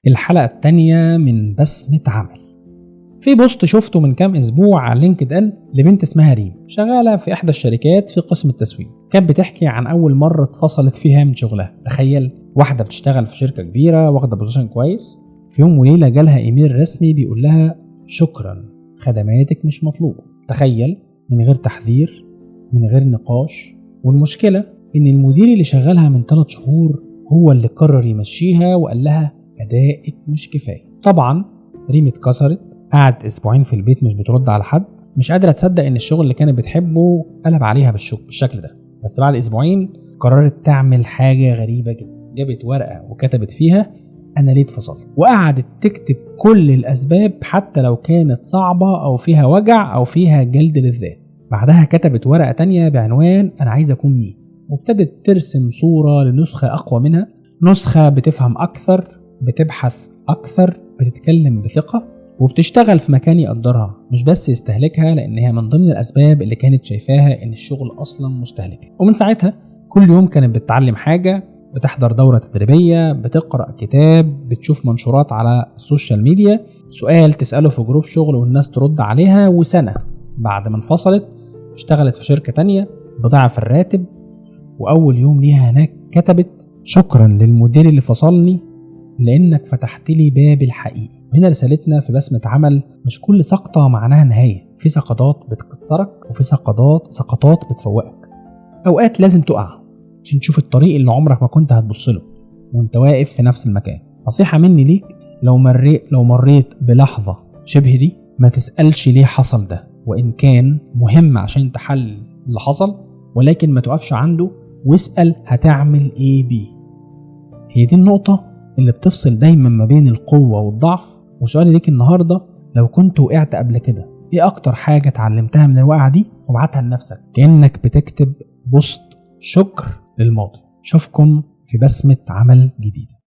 الحلقة التانية من بسمة عمل. في بوست شفته من كام اسبوع على لينكد ان لبنت اسمها ريم، شغالة في احدى الشركات في قسم التسويق. كانت بتحكي عن اول مرة اتفصلت فيها من شغلها. تخيل، واحدة بتشتغل في شركة كبيرة واخدة بوزيشن كويس، في يوم وليلة جالها ايميل رسمي بيقول لها شكرا، خدماتك مش مطلوبة. تخيل، من غير تحذير، من غير نقاش. والمشكلة ان المدير اللي شغالها من 3 شهور هو اللي قرر يمشيها وقال لها أدائك مش كفاية. طبعا ريم اتكسرت، قعدت أسبوعين في البيت مش بترد على حد، مش قادرة تصدق إن الشغل اللي كانت بتحبه قلب عليها بالشكل ده. بس بعد أسبوعين قررت تعمل حاجة غريبة جدا. جابت ورقة وكتبت فيها أنا ليه اتفصلت، وقعدت تكتب كل الأسباب حتى لو كانت صعبة أو فيها وجع أو فيها جلد للذات. بعدها كتبت ورقة تانية بعنوان أنا عايز أكون مين، وابتدت ترسم صورة لنسخة أقوى منها، نسخة بتفهم أكثر، بتبحث أكثر، بتتكلم بثقة، وبتشتغل في مكان يقدرها مش بس يستهلكها، لأنها من ضمن الأسباب اللي كانت شايفاها إن الشغل أصلا مستهلكة. ومن ساعتها كل يوم كانت بتتعلم حاجة، بتحضر دورة تدريبية، بتقرأ كتاب، بتشوف منشورات على السوشيال ميديا، سؤال تسأله في جروب شغل والناس ترد عليها. وسنة بعد ما انفصلت اشتغلت في شركة تانية بضعف الراتب، وأول يوم ليها هناك كتبت شكرا للمدير اللي فصلني لأنك فتحت لي باب الحقيقي. هنا رسالتنا في بسمة عمل، مش كل سقطة معناها نهاية. في سقطات بتكسرك وفي سقطات بتفوقك. أوقات لازم تقع عشان تشوف الطريق اللي عمرك ما كنت هتبصله وانت واقف في نفس المكان. نصيحة مني ليك، لو مريت بلحظة شبه دي، ما تسألش ليه حصل ده، وإن كان مهم عشان تحل اللي حصل، ولكن ما توقفش عنده واسأل هتعمل ايه بيه. هي دي النقطة اللي بتفصل دايما ما بين القوة والضعف. وسؤالي ليك النهاردة، لو كنت وقعت قبل كده، ايه اكتر حاجة اتعلمتها من الوقعة دي وابعتها لنفسك كأنك بتكتب بوست شكر للماضي. شوفكم في بسمة عمل جديدة.